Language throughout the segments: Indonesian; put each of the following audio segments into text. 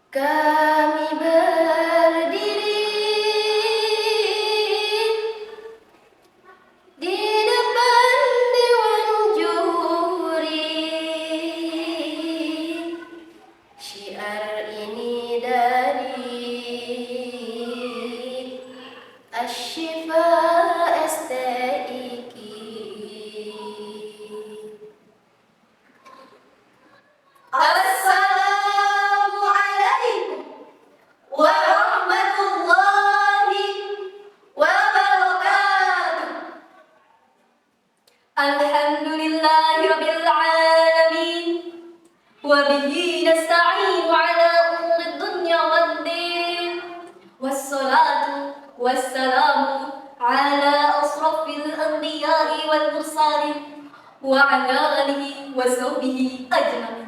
Kami berdiri di depan Dewan Juri. Syiar ini dari Asy-Syifa STIQ. Assalamualaikum warahmatullahi wabarakatuh. Alhamdulillahirabbil alamin. Wabihi nasta'inu ala umuri dunya waddin. Wassalatu wassalamu ala asrafil anbiya'i wal mursalin wa ala alihi wa sahbihi ajma'in.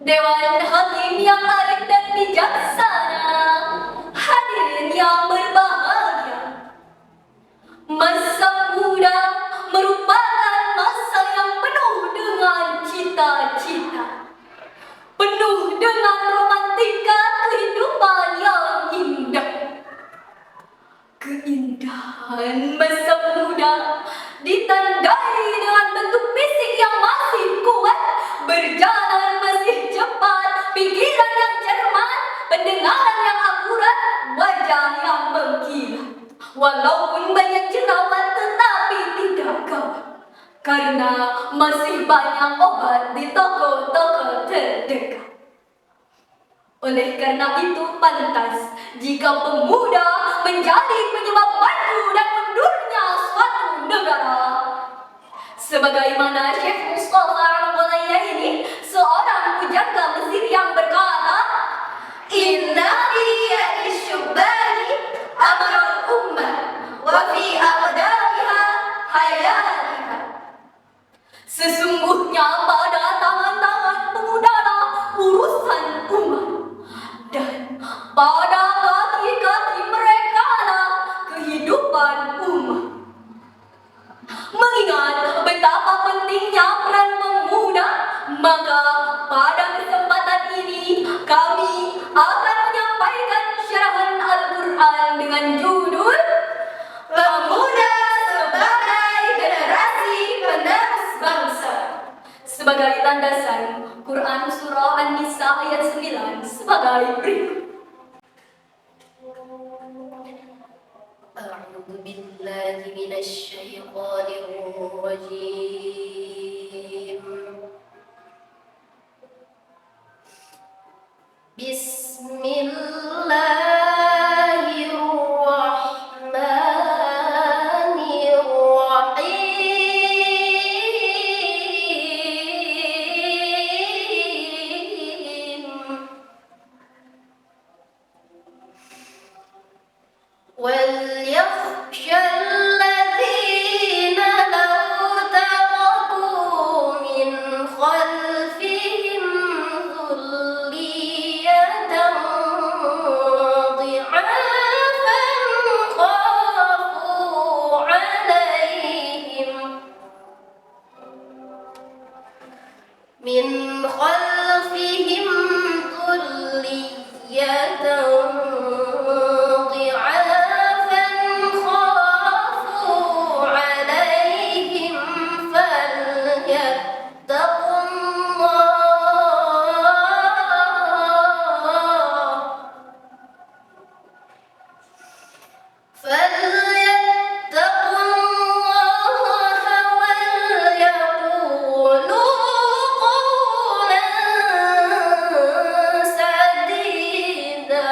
Dewan Hakim yang arif dan bijaksana, hadirin yang berbahagia. Masa muda merupakan masa yang penuh dengan cita-cita, penuh dengan romantika kehidupan yang indah. Keindahan masa muda ditandai dengan bentuk fisik yang masih kuat, berjalan masih cepat, pikiran yang cermat, pendengaran yang akurat, wajah yang mengkilat. Walaupun banyak jerawat tetapi tidak gawat, karena masih banyak obat di toko-toko terdekat. Oleh karena itu pantas jika pemuda menjadi penyebab maju dan mundurnya suatu negara. Sebagaimana Syekh Mustafa Al-Ghulayyah ini, seorang pujangga Mesir yang berkata, Inna hiya isyubbani amarul ummah wa fi aqdariha hayatiha. Sesungguhnya pada tangan-tangan pemudalah urusan umat, dan pada kaki-kaki mereka lah kehidupan umat. Mengingat betapa pentingnya peran pemuda, maka pada kesempatan ini kami akan menyampaikan syarahan Al-Quran dengan judul Pemuda sebagai generasi penerus bangsa. Sebagai landasan, Quran Surah An-Nisa ayat 9 sebagai berikut. A'udzu billahi minasy syaithanir rajim. Bismillahirrahmanirrahim. وَلْيَخْشَ الَّذِينَ لَوْ تَرَكُوا مِنْ خَلْفِهِمْ ذُرِّيَّةً ضِعَافًا خَافُوا عَلَيْهِمْ فليتقوا الله وليقولوا قولا سديدا.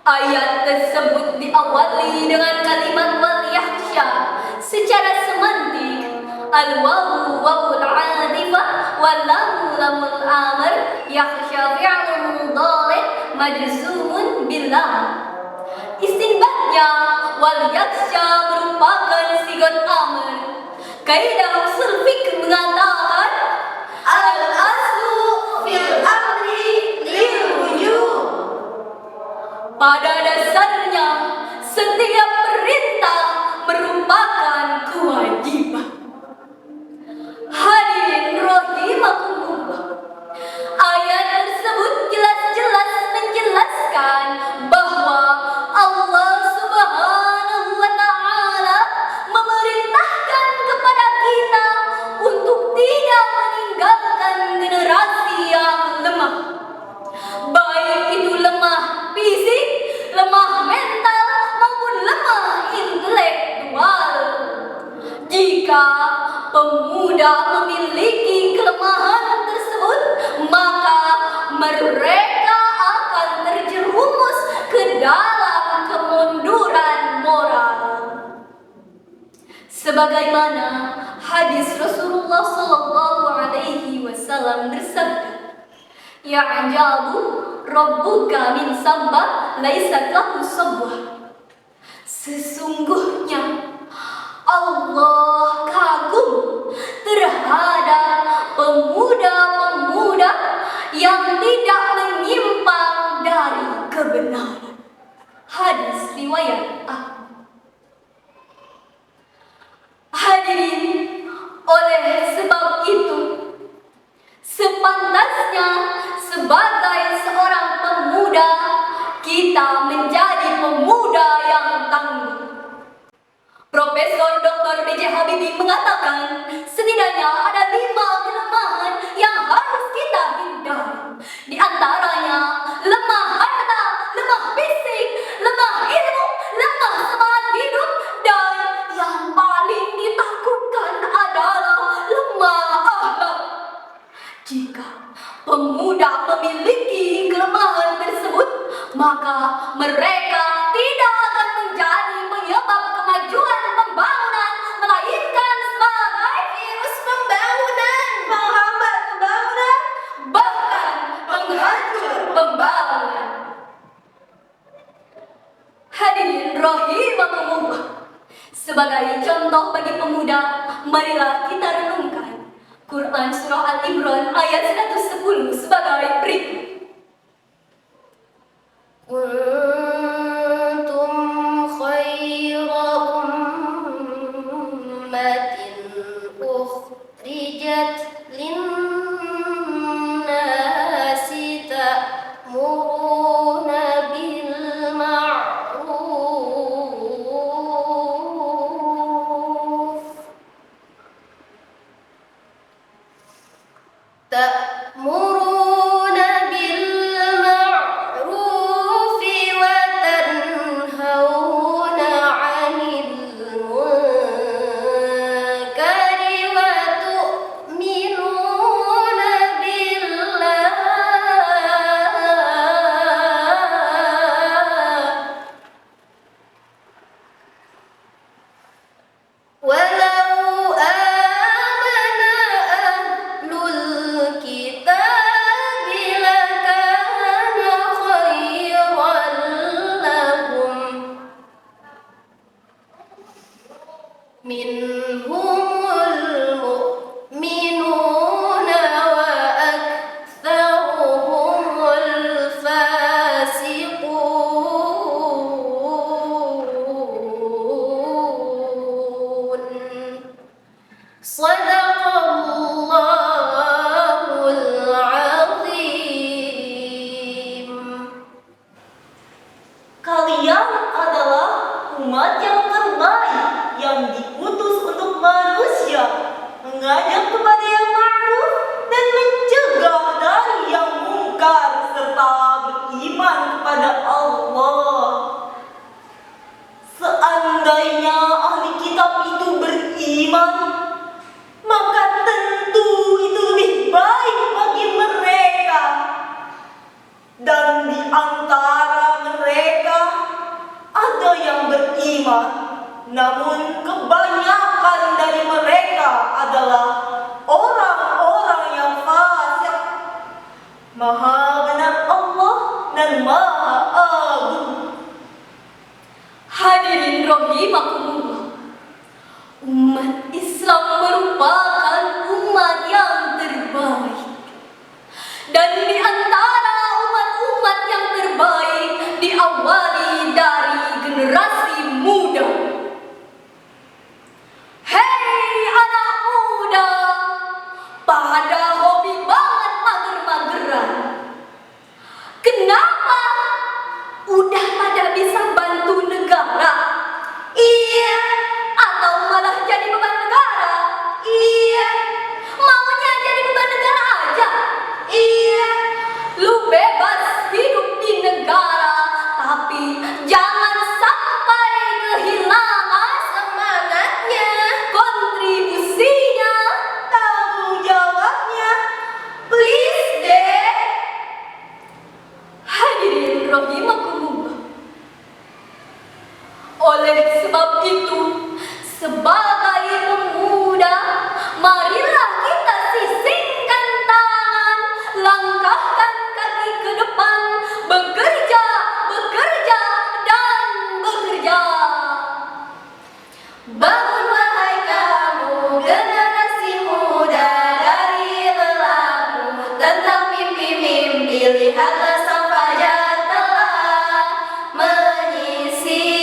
Ayat tersebut diawali dengan kalimat wal yakhsha secara semantik. Al-wawu wawul adifah wal lamu lamul amr, yakhsha fi'lun mudhari' majzumun bil lam. Istinbatnya, wal yakhsha merupakan sigat amr. Kaidah usul fikih mengatakan al-aslu fil amri lil wujub. Pada dasarnya, setiap perintah merupakan kewajiban. Hadirin rahimakumullah, ayat tersebut jelas-jelas menjelaskan bahwa Allah Subhanahu wa Ta'ala memerintahkan kepada kita untuk tidak meninggalkan generasi yang lemah, baik itu lemah fisik, lemah mental, maupun lemah intelektual. Jika pemuda memiliki kelemahan tersebut, maka mereka akan terjerumus ke dalam kemunduran moral. Sebagaimana hadis Rasulullah SAW bersabda, "Ya'jabu rabbuka min sabba laisat lahu sabwah." Sesungguhnya Allah kagum terhadap pemuda-pemuda yang tidak menyimpang dari kebenaran. Hadis riwayat Ahmad. Hadirin, oleh sebab itu, sepantasnya sebagai seorang pemuda kita menjadi pemuda yang tangguh. Profesor Dr. B.J. Habibie mengatakan setidaknya ada 5 kelemahan yang harus kita hindari. Di antaranya lemah harta, lemah fisik, lemah ilmu, lemah semangat hidup, dan yang paling ditakutkan adalah lemah akhlak. Jika pemuda memiliki kelemahan tersebut, maka mereka tidak akan menjadi penyebab kemajuan pembangunan, melainkan sebagai virus pembangunan, menghambat pembangunan, bahkan menghancur pembangunan. Hadirin rahimakumullah, sebagai contoh bagi pemuda, marilah kita renungkan Quran Surah Al-Imran ayat 110 sebagai berikut. Kuntum khaira ummatin ukhrijat linnasi ta'muruna bil ma'ruf ta'muruna bil ma'ruf wa tanhauna 'anil munkari wa tu'minuna billah. Walau amana ahlul kitabi lakana khairan lahum minhumul mu'minuna wa aktsaruhumul fasiqun. Shadaqallahul azim. Kalian adalah umat yang terbaik yang diutus untuk manusia, mengajak kepada yang ma'ruf dan mencegah dari yang mungkar, serta beriman kepada Allah. Seandainya ahli kitab itu beriman, maka tentu itu lebih baik bagi mereka. Dan di antara mereka Namun kebanyakan dari mereka adalah orang-orang yang fasik. Maha benar Allah dan Maha Agung. Hadirin rahimakumullah, umat Islam merupakan umat yang terbaik. Dan di antara umat-umat yang terbaik diawali dari generasi muda. Hei anak muda, pada hobi banget mager-mageran. Kenapa? Udah pada bisa bantu negara? Iya. Atau malah jadi beban negara? Iya. Maunya jadi beban negara aja? Iya. Lu bebas hidup di negara, tapi jangan sampai kehilangan semangatnya, kontribusinya, Tanggung jawabnya. please deh. Hadirin rahimakumullah, oleh sebab itu, sebagai pemuda, marilah kita sisingkan tangan, langkahkan kaki ke depan, bekerja, bekerja, dan bekerja. Bangun wahai kamu generasi muda dari lelahmu, tentang mimpi-mimpi lihatlah sang fajar telah menyising.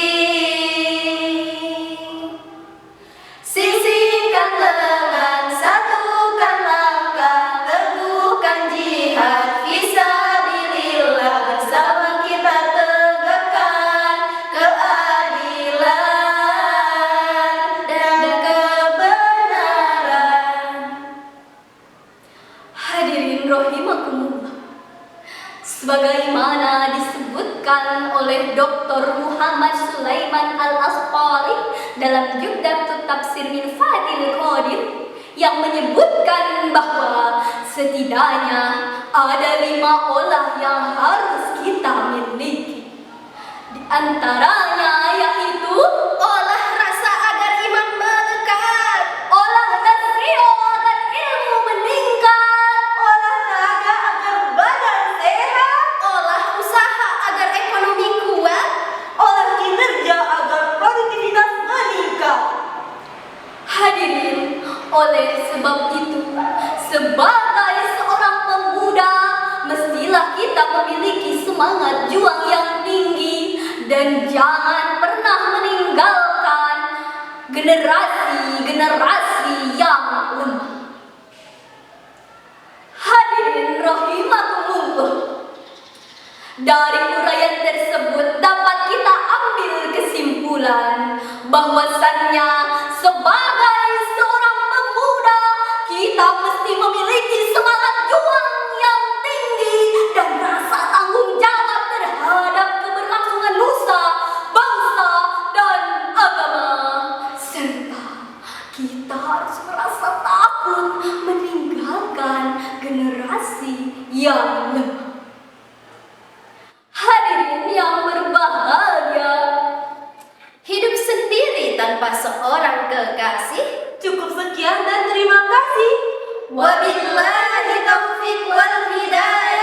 Sisingkan lengan, satukan langkah, teguhkan jihad fisabilillah, bersama kita tegakkan keadilan dan kebenaran. Hadirin rahimakumullah, sebagaimana disebutkan oleh Dr. Muhammad Sulaiman Al-Asqari dalam Jubdatut Tafsir min Fathil Qadir, yang menyebutkan bahwa setidaknya ada 5 olah yang harus kita miliki. Di antaranya yaitu Olah rasa agar iman melekat, olah tasrio agar ilmu meningkat, Olahraga agar badan sehat. olah usaha agar ekonomi kuat, Olah kinerja agar produktivitas meningkat. Hadirin, oleh sebab itu, sebagai seorang pemuda, mestilah kita memiliki semangat juang yang tinggi dan jangan pernah meninggalkan generasi-generasi yang lemah. Hadirin rahimakumullah, dari uraian tersebut dapat kita ambil kesimpulan bahwasannya sebagai seorang pemuda, kita mesti memiliki semangat juang yang tinggi dan rasa tanggung jawab terhadap keberlangsungan nusa, bangsa, dan agama. Serta kita harus merasa takut meninggalkan generasi yang lemah. Hadirin yang berbahagia, hidup sendiri tanpa seorang kekasih. Cukup sekian dan terima kasih. Wabillahi taufiq wal hidayah.